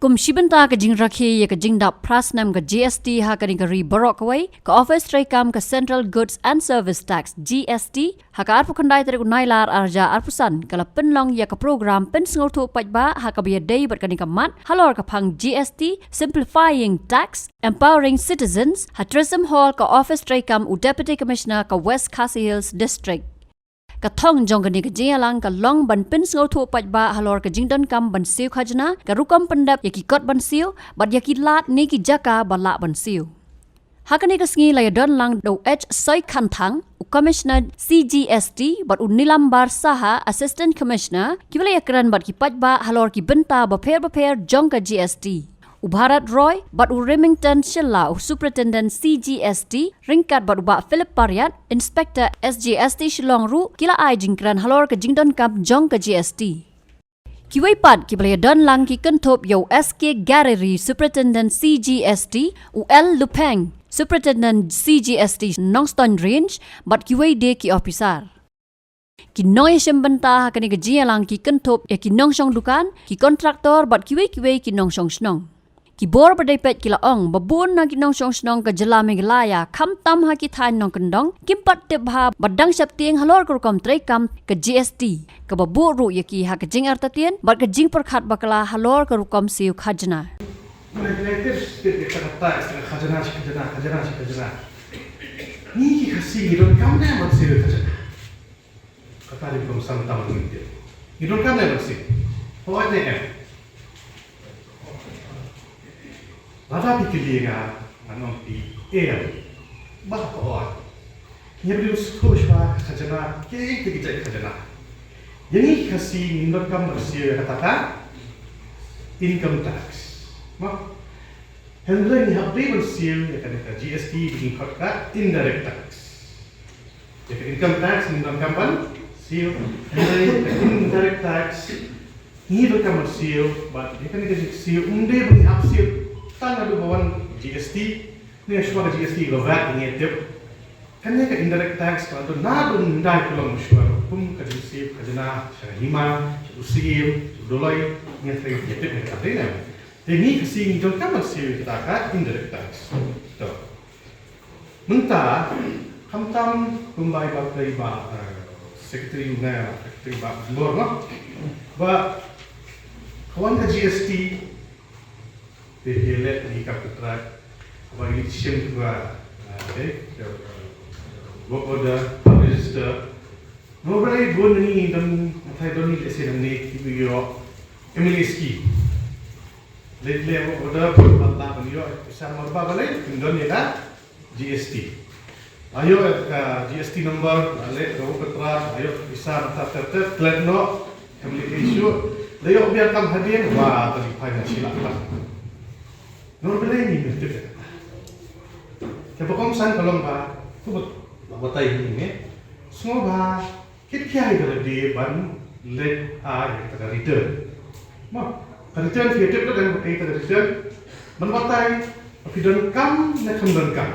Rukom Shibenta ke Jingrakhe ya ke Jingdap Snem ke GST ha ke negeri Borok away ke Office Trekam ke Central Goods and Service Tax GST ha ke arpu kendai teriku nailar arja arpusan kala penlong ya ke program Pynsngewthuh pajba ha ke biaya day ber ke mat Halor ke pang GST simplifying tax empowering citizens ha tourism hall ke Office Trekam u Deputy Commissioner ke West Khasi Hills District ka thong jong ka ni ka jialang ka long ban Pynsngewthuh pajba Halor ka jingdon kam ban Siew Khajna ka Rukom pendap ya ki kot ban Siew bat ya ki lat ni ki jaka bala ban Siew hakani ka sngi lay don lang do H soi khantang u commissioner CGST bat u nilambar saha assistant commissioner ki wala yakran bat ki pajba Halor ki benta ba pher jong ka GST Bharat Roy, but Remington Shilla, Superintendent CGST, Ringkat Baduba Philip Pariat, Inspector SGST Shillong Ru, Kila Ai Jingkran Halor ke Jingdon Kap Jong ke GST. Kiwai Pat ki balaya don lang ki kentop yo SK Gallery Superintendent CGST, UL Lupeng, Superintendent CGST Nongston Range, but kiwai de ki Ophisar. Ki noy shembenta kani ke jialang ki kentop ya ki nongsong dukan, ki kontraktor but kiwai ki nongsong snong. Ki bor badai pet kila ong babun na ki nong snong ke jela Meghalaya kam tam ha ki thain nong kendong kimpat te bha badang sap tieng Halor ke Rukom Trekam ke GST ke babu ru ya ki ha ke jing artatien bat ke jing perkhat bakala Halor ke Rukom Siew Khajna ni ki khasi gidon kam na mat Siew Khajna kata di Rukom sam tam ni gidon kam na mat Siew ho ne Lada pikirnya, anom pi bah kau, ia beri usaha khajna, kita khajna. Jadi kasih income bersih katakan income tax. Mak, handling yang beri bersih ya kan GST diingkatkan indirect tax. Jadi income tax income Siew, handling indirect tax ini income bersih, but ya kan Siew unde beri Siew. Tanda du bawan GST, ni semua GST global ini tip. Karena ke indirect tax kalau tu nado ndai pulang musuh, pun kerja Siew Khajna, Hima, Siew, Doloi, ni terus tip ni kata ni. Jadi kasih ni jom kamu Siew kita kat indirect tax. Tu. Mentah, kamtam pembai bagai ba secretary unai, secretary ba bor no. Ba kawan ke GST Dihilek di kapitrak, bagi sim juga, work order, register. Nobody born ni dan saya doni lesen ni ibu yo, MLSK. Lepas order Allah beliau sama apa balik, indon ni kan GST. Ayo GST number, alek kapitrak, ayo bisa terter, kledno, communication. Lalu biar kamu hadir, wah tadi financial apa? Normal ini betul. Kalau kamu san kalau bah, tu buat ini, semua bah, kita ada di ban let kita return. Mak, return fiat itu kan kita return, membuat tapi don kam nak don kam.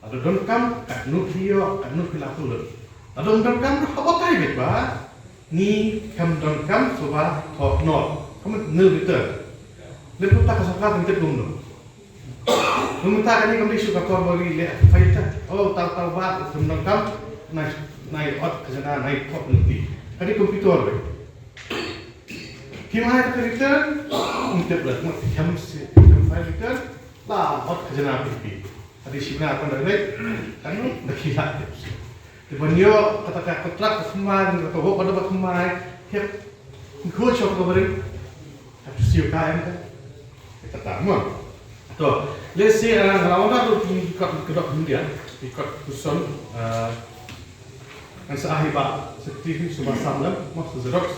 Ada don kam kat nukio, kat nukilatul. Ada don kam apa bet bah, ni kam don kam coba top not, kamu nil return. Lepas tak kesukaan kita belum. Meminta ini kami suka kau bagi lihat file tak. Oh tahu bah menangkap naik out kerana naik top nanti. Kali komputer. Gimana return? Untuk berat mak jam file return lah out kerana pipi. Tadi sini apa dah baik? Kanu dah hilang. Depannya katakan kontrak kesemuan atau apa pada kesemuan. Hiap kau cakap kau beri. Tapi Siew KM kan. Pertama, tu, let's say kalau orang tu kedok India, ikut kuson, kan seahibat seperti semua samlam, maksud zerok,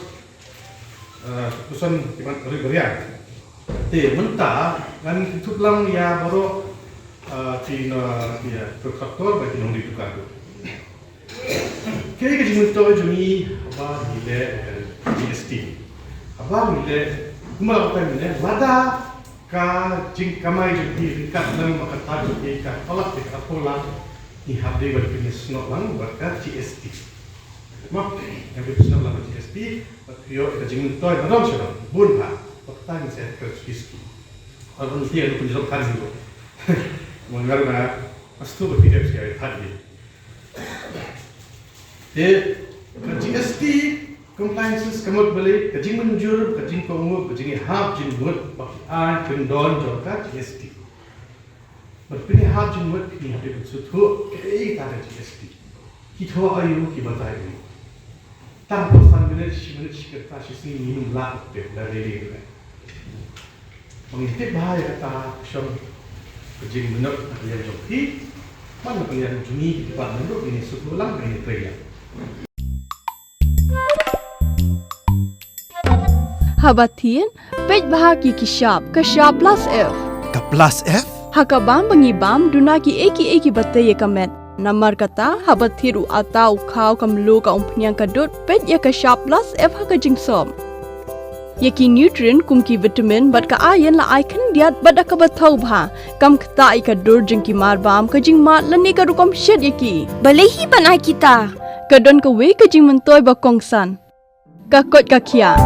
kuson kiman berian. Tapi mentah, kan itu lang ya baru Cina dia kontraktor bagi nong ditukar tu. Kaya kerja mentah juni apa gile GST, apa gile, cuma apa gile, lada ka jing kamai jadi kat dalam makata jadi kat tolak dekat pola ni habde berpindah snot lang berkat GST. Mak yang berpindah lang GST, tapi yo kita jing toy badam sih bun ha. tang set ke ski orang dia lu pun kan gitu mengar na astu berpikir sekali tadi GST compliances kamot balik kajing menjur kajing pengu kajing hab jin buat pakian kendon jorka GST berpilih hab jin buat ni ada suatu kei tak ada GST kita ayu kita tahu tanpa sangat menit kita sih minum lah dari ini mengintip bahaya kata syam kajing benar yang joki mana yang juni di depan menurut ini suatu lang ini terlihat Habatin, pej bahagi ki sharp plus F. Ka plus F? Hakabam bangi bam dunaki eki batay kamet. Namar kata habathiru atau kau kamlu ka umpnyang kadut pej ya ka sharp plus F haka jingsom. Yaki nutrient kum ki vitamin bat ka ayan la icon diat bat ka bathau bha kam kta ka dur jing ki mar bam ka jing mat lani ka rukom shed yaki. Balehi banai kita. Kadon ka we ka jing mentoy ba kongsan. Ka kot ka kia.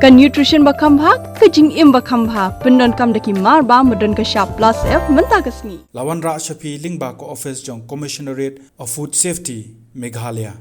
Ka nutrition bakam bhag ka jing im bakam bha pendon kam daki mar ba modon ka sharp plus F menta kasni Lawan Ra Shapi Lingba ko office jong Commissionerate of Food Safety Meghalaya